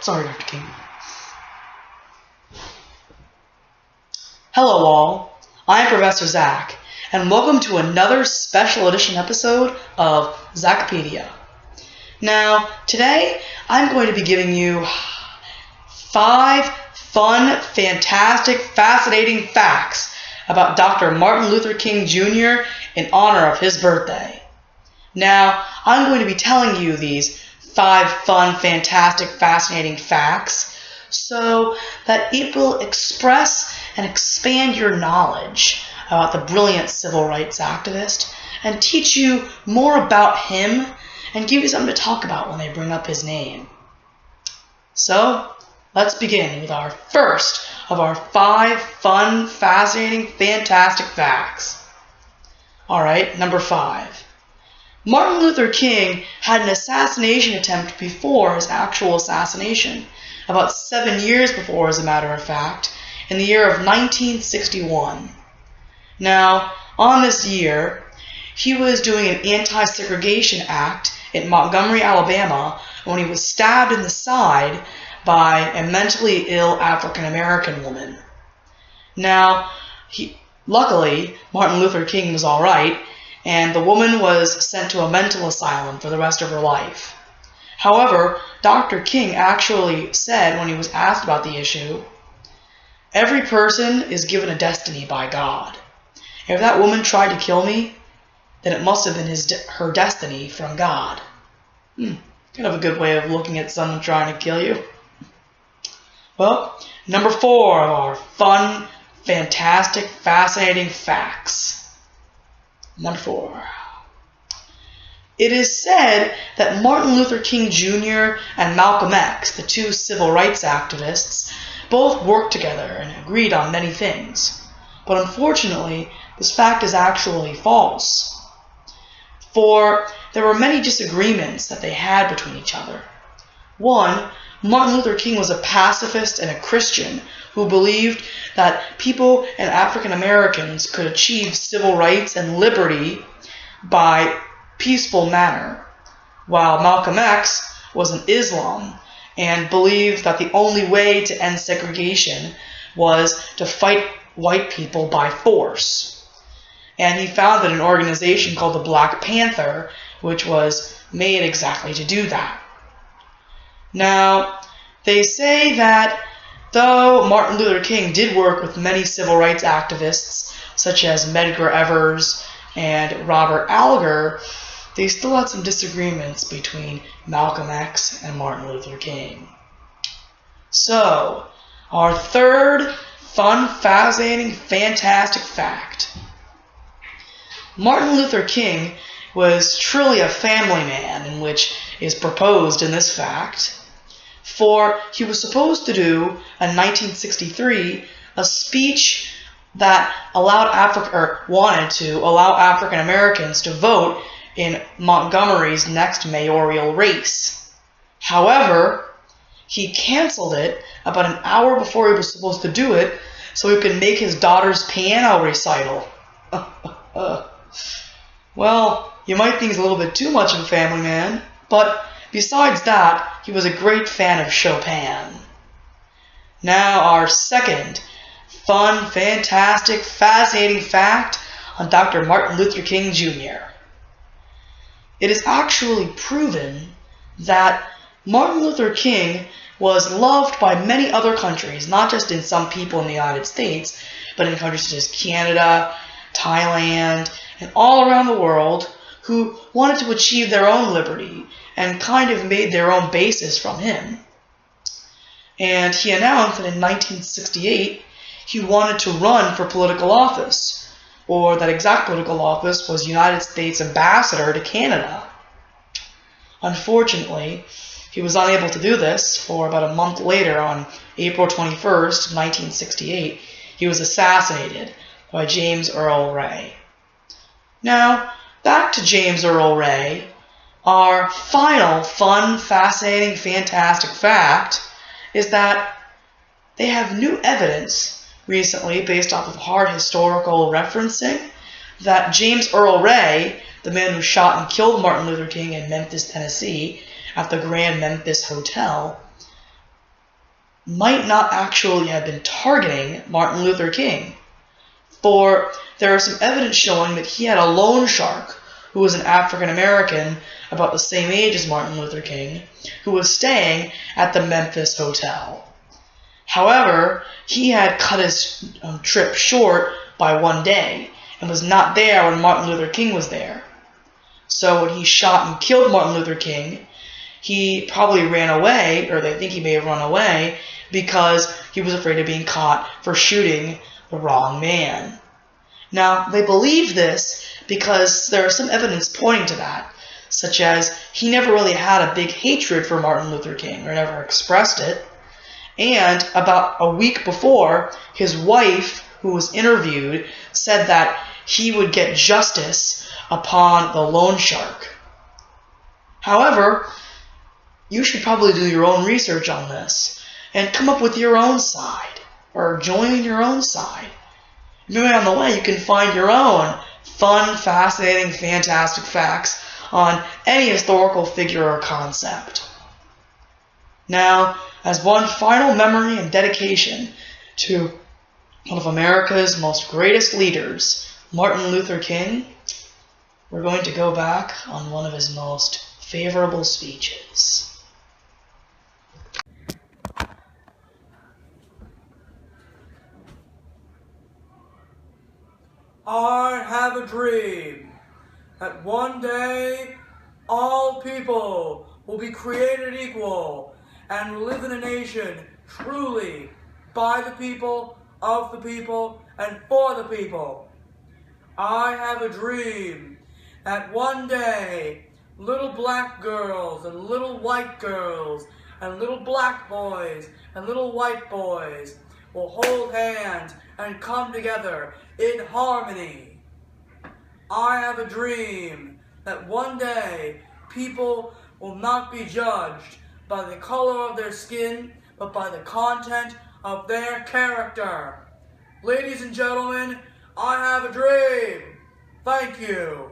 sorry, Dr. King. Hello all, I'm Professor Zach, and welcome to another special edition episode of Zachipedia. Now, today I'm going to be giving you 5 fun, fantastic, fascinating facts about Dr. Martin Luther King Jr. in honor of his birthday. Now, I'm going to be telling you these 5 fun, fantastic, fascinating facts so that it will express and expand your knowledge about the brilliant civil rights activist and teach you more about him and give you something to talk about when they bring up his name. So, let's begin with our first of our 5 fun, fascinating, fantastic facts. Alright, number 5. Martin Luther King had an assassination attempt before his actual assassination, about 7 years before, as a matter of fact, in the year of 1961. Now, on this year, he was doing an anti-segregation act in Montgomery, Alabama, when he was stabbed in the side by a mentally ill African-American woman. Now, luckily, Martin Luther King was all right, and the woman was sent to a mental asylum for the rest of her life. However, Dr. King actually said when he was asked about the issue, "Every person is given a destiny by God. If that woman tried to kill me, then it must have been her destiny from God." Kind of a good way of looking at someone trying to kill you. Well, number 4 of our fun, fantastic, fascinating facts. Number 4. It is said that Martin Luther King Jr. and Malcolm X, the 2 civil rights activists, both worked together and agreed on many things. But unfortunately, this fact is actually false. For there were many disagreements that they had between each other. One, Martin Luther King was a pacifist and a Christian who believed that people and African Americans could achieve civil rights and liberty by peaceful manner, while Malcolm X was an Islam and believed that the only way to end segregation was to fight white people by force. And he founded an organization called the Black Panther, which was made exactly to do that. Now, they say that though Martin Luther King did work with many civil rights activists, such as Medgar Evers and Robert Alger, they still had some disagreements between Malcolm X and Martin Luther King. So, our third fun, fascinating, fantastic fact. Martin Luther King was truly a family man, in which is proposed in this fact. For he was supposed to do, in 1963, a speech that wanted to allow African Americans to vote in Montgomery's next mayoral race. However, he canceled it about an hour before he was supposed to do it so he could make his daughter's piano recital. Well, you might think he's a little bit too much of a family man, but besides that, he was a great fan of Chopin. Now, our second fun, fantastic, fascinating fact on Dr. Martin Luther King Jr. It is actually proven that Martin Luther King was loved by many other countries, not just in some people in the United States, but in countries such as Canada, Thailand, and all around the world who wanted to achieve their own liberty and kind of made their own basis from him. And he announced that in 1968 he wanted to run for political office, or that exact political office was United States Ambassador to Canada. Unfortunately, he was unable to do this, for about a month later, on April 21st, 1968, he was assassinated by James Earl Ray. Now, back to James Earl Ray, our final fun, fascinating, fantastic fact is that they have new evidence recently, based off of hard historical referencing, that James Earl Ray, the man who shot and killed Martin Luther King in Memphis, Tennessee, at the Grand Memphis Hotel, might not actually have been targeting Martin Luther King. For there is some evidence showing that he had a loan shark who was an African American about the same age as Martin Luther King, who was staying at the Memphis Hotel. However, he had cut his trip short by 1 day and was not there when Martin Luther King was there. So when he shot and killed Martin Luther King, he probably ran away, or they think he may have run away, because he was afraid of being caught for shooting the wrong man. Now, they believe this because there is some evidence pointing to that, such as he never really had a big hatred for Martin Luther King, or never expressed it. And about a week before, his wife, who was interviewed, said that he would get justice upon the loan shark. However, you should probably do your own research on this and come up with your own side, or join your own side. Maybe on the way you can find your own fun, fascinating, fantastic facts on any historical figure or concept. Now, as one final memory and dedication to one of America's most greatest leaders, Martin Luther King, we're going to go back on one of his most favorable speeches. I have a dream that one day all people will be created equal and live in a nation truly by the people, of the people, and for the people. I have a dream that one day little black girls and little white girls and little black boys and little white boys will hold hands and come together in harmony. I have a dream that one day people will not be judged by the color of their skin, but by the content of their character. Ladies and gentlemen, I have a dream. Thank you.